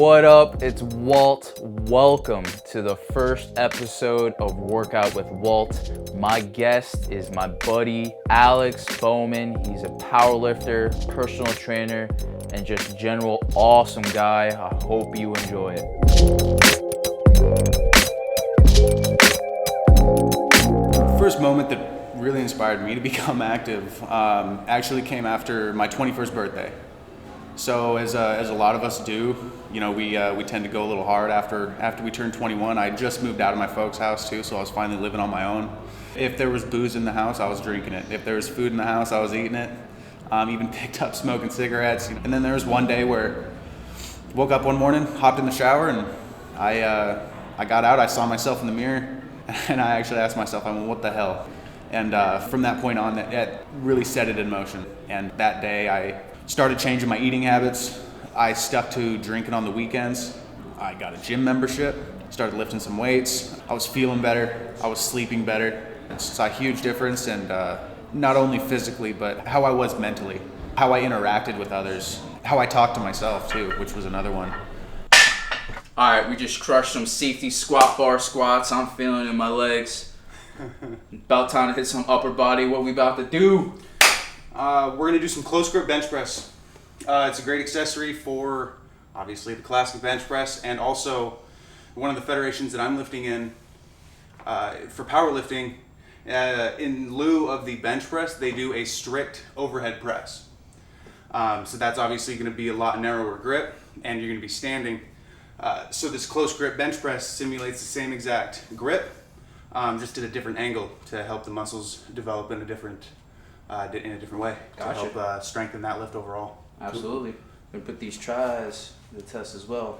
What up? It's Walt. Welcome to the first episode of Workout with Walt. My guest is my buddy Alex Bowman. He's a powerlifter, personal trainer, and just general awesome guy. I hope you enjoy it. The first moment that really inspired me to become active actually came after my 21st birthday. So as a lot of us do, you know, we tend to go a little hard after we turn 21. I just moved out of my folks' house too, so I was finally living on my own. If there was booze in the house, I was drinking it. If there was food in the house, I was eating it. Even picked up smoking cigarettes. And then there was one day where I woke up one morning, hopped in the shower, and I got out. I saw myself in the mirror, and I actually asked myself, I went, what the hell? And from that point on, that really set it in motion. And that day, I started changing my eating habits. I stuck to drinking on the weekends. I got a gym membership, started lifting some weights. I was feeling better. I was sleeping better. It's a huge difference, and not only physically, but how I was mentally, how I interacted with others, how I talked to myself too, which was another one. All right, we just crushed some safety squat bar squats. I'm feeling it in my legs. About time to hit some upper body. What we about to do? We're going to do some close grip bench press. It's a great accessory for, obviously, the classic bench press, and also one of the federations that I'm lifting in for powerlifting. In lieu of the bench press, they do a strict overhead press. So that's obviously going to be a lot narrower grip, and you're going to be standing. So this close grip bench press simulates the same exact grip, just at a different angle to help the muscles develop in a different way. Gotcha. To help strengthen that lift overall. Absolutely. We put these tries to the test as well.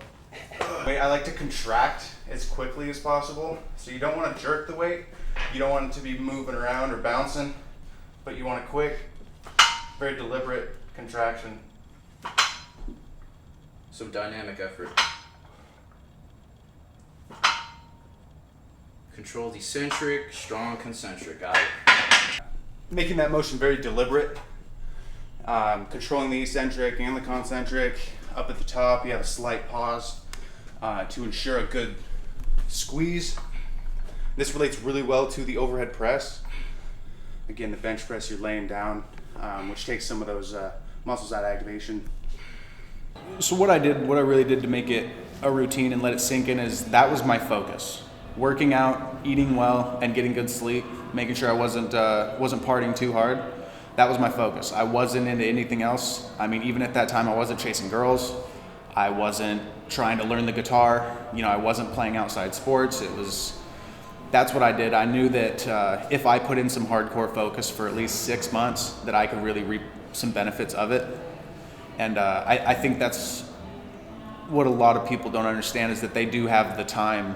I like to contract as quickly as possible. So you don't want to jerk the weight. You don't want it to be moving around or bouncing, but you want a quick, very deliberate contraction. Some dynamic effort. Controlled eccentric, strong concentric. Got it. Making that motion very deliberate. Controlling the eccentric and the concentric. Up at the top, you have a slight pause to ensure a good squeeze. This relates really well to the overhead press. Again, the bench press, you're laying down, which takes some of those muscles out of activation. So what I really did to make it a routine and let it sink in is that was my focus. Working out, eating well, and getting good sleep, making sure I wasn't partying too hard. That was my focus. I wasn't into anything else. I mean, even at that time, I wasn't chasing girls. I wasn't trying to learn the guitar. You know, I wasn't playing outside sports. That's what I did. I knew that if I put in some hardcore focus for at least 6 months, that I could really reap some benefits of it. And I think that's what a lot of people don't understand, is that they do have the time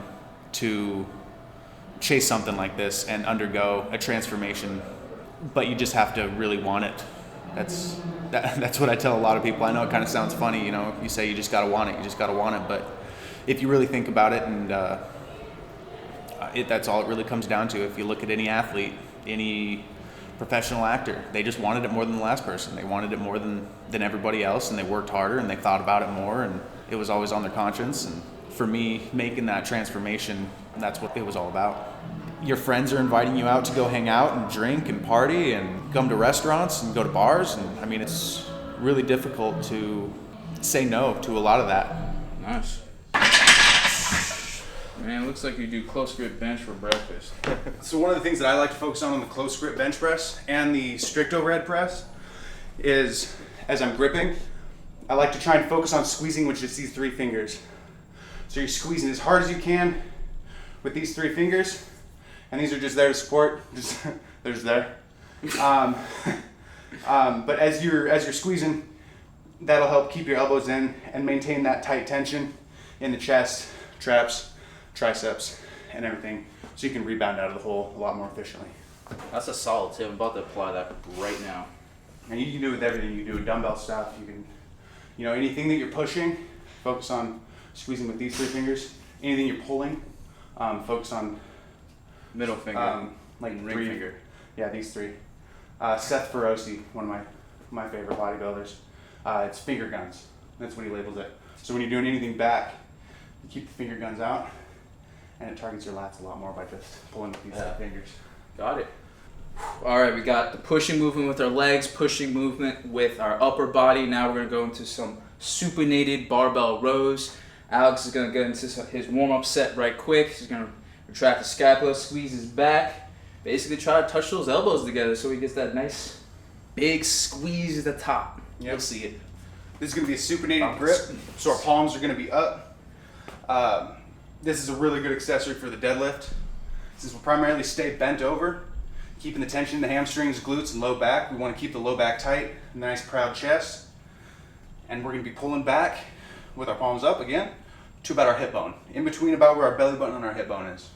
to chase something like this and undergo a transformation, but you just have to really want it. That's what I tell a lot of people. I know it kind of sounds funny, you know, you say you just gotta want it, but if you really think about it, and that's all it really comes down to. If you look at any athlete, any professional actor, they just wanted it more than the last person. They wanted it more than everybody else, and they worked harder and they thought about it more, and it was always on their conscience. And for me, making that transformation, that's what it was all about. Your friends are inviting you out to go hang out and drink and party and come to restaurants and go to bars. And I mean, it's really difficult to say no to a lot of that. Nice. Man, it looks like you do close grip bench for breakfast. So one of the things that I like to focus on the close grip bench press and the strict overhead press is, as I'm gripping, I like to try and focus on squeezing with just these 3 fingers. So you're squeezing as hard as you can with these 3 fingers, and these are just there to support. They're just there. But as you're squeezing, that'll help keep your elbows in and maintain that tight tension in the chest, traps, triceps, and everything, so you can rebound out of the hole a lot more efficiently. That's a solid tip. I'm about to apply that right now. And you can do it with everything. You can do with dumbbell stuff. You can, you know, anything that you're pushing, focus on squeezing with these 3 fingers. Anything you're pulling, focus on Middle finger, like ring 3 finger. Yeah, these 3. Seth Feroce, one of my favorite bodybuilders. It's finger guns. That's what he labels it. So when you're doing anything back, you keep the finger guns out, and it targets your lats a lot more by just pulling with these fingers. Got it. All right, we got the pushing movement with our legs, pushing movement with our upper body. Now we're gonna go into some supinated barbell rows. Alex is gonna get into his warm-up set right quick. He's gonna retract the scapula, squeeze his back, basically try to touch those elbows together so he gets that nice big squeeze at the top. Yep. You'll see it. This is going to be a supinated grip, so our palms are going to be up. This is a really good accessory for the deadlift. Since we'll primarily stay bent over, keeping the tension in the hamstrings, glutes, and low back. We want to keep the low back tight, nice proud chest. And we're going to be pulling back with our palms up again to about our hip bone, in between about where our belly button and our hip bone is.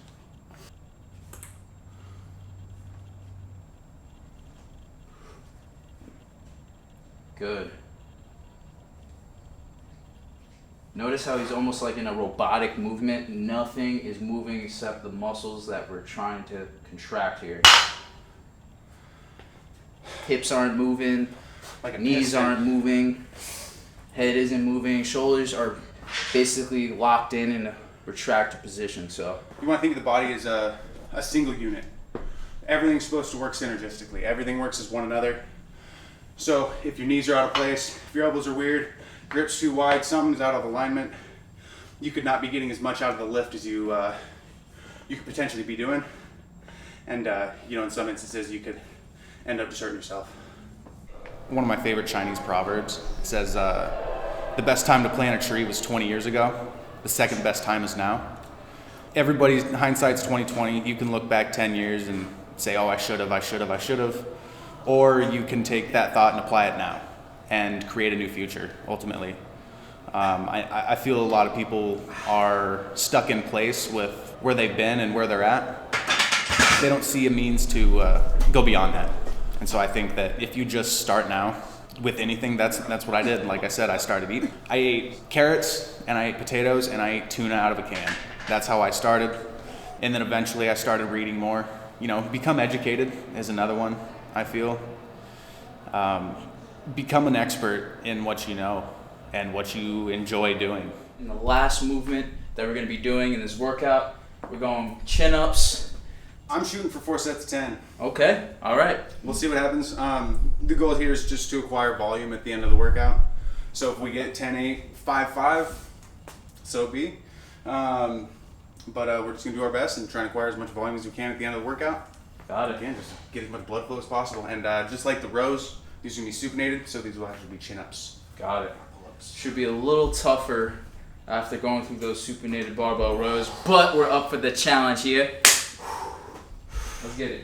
Good. Notice how he's almost like in a robotic movement. Nothing is moving except the muscles that we're trying to contract here. Hips aren't moving, knees aren't moving, head isn't moving, shoulders are basically locked in a retracted position. So you want to think of the body as a single unit. Everything's supposed to work synergistically. Everything works as one another. So if your knees are out of place, if your elbows are weird, grip's too wide, something's out of alignment, you could not be getting as much out of the lift as you could potentially be doing. And in some instances you could end up just hurting yourself. One of my favorite Chinese proverbs says, the best time to plant a tree was 20 years ago. The second best time is now. Everybody's hindsight's 20/20. You can look back 10 years and say, oh, I should have. Or you can take that thought and apply it now and create a new future, ultimately. I feel a lot of people are stuck in place with where they've been and where they're at. They don't see a means to go beyond that. And so I think that if you just start now with anything, that's what I did. Like I said, I started eating. I ate carrots and I ate potatoes and I ate tuna out of a can. That's how I started. And then eventually I started reading more. Become educated is another one, I feel. Become an expert in what you know and what you enjoy doing. In the last movement that we're going to be doing in this workout, we're going chin-ups. I'm shooting for 4 sets of 10. Okay, all right. We'll see what happens. The goal here is just to acquire volume at the end of the workout. So if we get 10-8, 5-5, so be. But we're just going to do our best and try and acquire as much volume as we can at the end of the workout. Got it. Again, just get as much blood flow as possible. And just like the rows, these are going to be supinated, so these will actually be chin-ups. Got it. Pull-ups. Should be a little tougher after going through those supinated barbell rows, but we're up for the challenge here. Let's get it.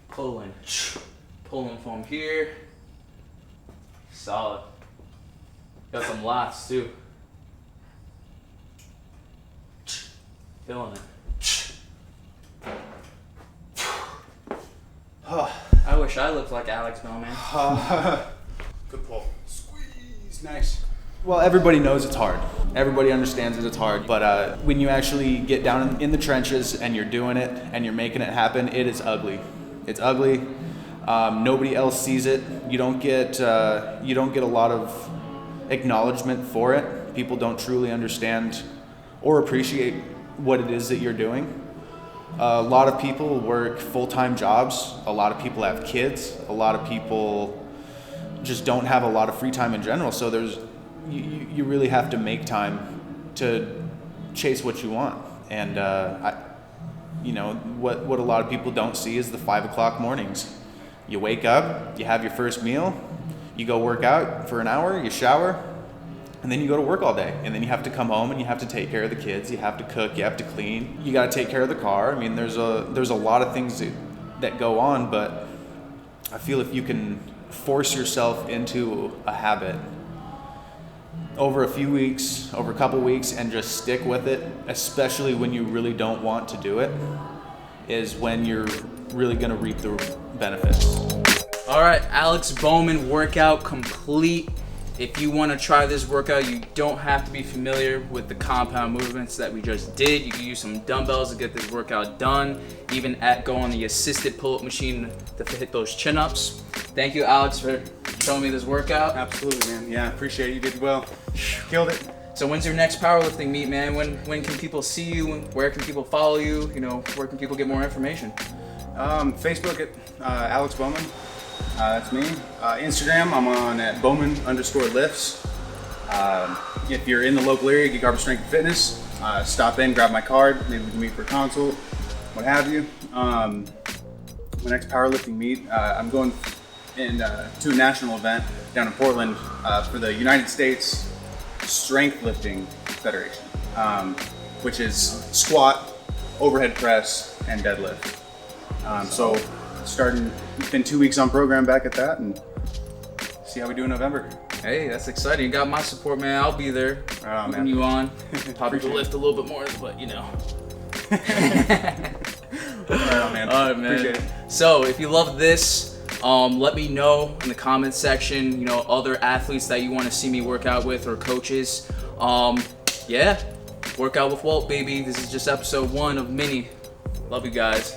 Pulling from here. Solid. Got some lats too. Feeling it. I wish I looked like Alex Bowman. Good pull. Squeeze. Nice. Well, everybody knows it's hard. Everybody understands that it's hard. But when you actually get down in the trenches and you're doing it and you're making it happen, it is ugly. It's ugly. Nobody else sees it. You don't get a lot of acknowledgement for it. People don't truly understand or appreciate what it is that you're doing. A lot of people work full-time jobs. A lot of people have kids. A lot of people just don't have a lot of free time in general. So you really have to make time to chase what you want. And what a lot of people don't see is the 5 o'clock mornings. You wake up, you have your first meal, you go work out for an hour, you shower, and then you go to work all day. And then you have to come home and you have to take care of the kids, you have to cook, you have to clean, you got to take care of the car. I mean, there's a lot of things that go on, but I feel if you can force yourself into a habit over a few weeks, over a couple weeks, and just stick with it, especially when you really don't want to do it, is when you're really going to reap the benefits. All right, Alex Bowman workout complete. If you want to try this workout, you don't have to be familiar with the compound movements that we just did. You can use some dumbbells to get this workout done, even go on the assisted pull-up machine to hit those chin-ups. Thank you, Alex, for showing me this workout. Absolutely, man. Yeah, appreciate it. You did well. Killed it. So when's your next powerlifting meet, man? When can people see you? Where can people follow you? You know, where can people get more information? Facebook at Alex Bowman. That's me. Instagram, I'm on at Bowman_lifts. If you're in the local area, get US Strengthlifting Fitness. Stop in, grab my card. Maybe we can meet for a consult, what have you. My next powerlifting meet, I'm going to a national event down in Portland for the United States Strengthlifting Federation, which is squat, overhead press, and deadlift. So starting, it's been 2 weeks on program back at that, and see how we do in November. Hey, that's exciting. You got my support, man. I'll be there. Oh, Putting man. you on. Probably to lift a little bit more, but you know. All right, man. All right, man. Appreciate it. So if you love this, let me know in the comments section, you know, other athletes that you want to see me work out with or coaches. Yeah, work out with Walt, baby. This is just episode 1 of many. Love you guys.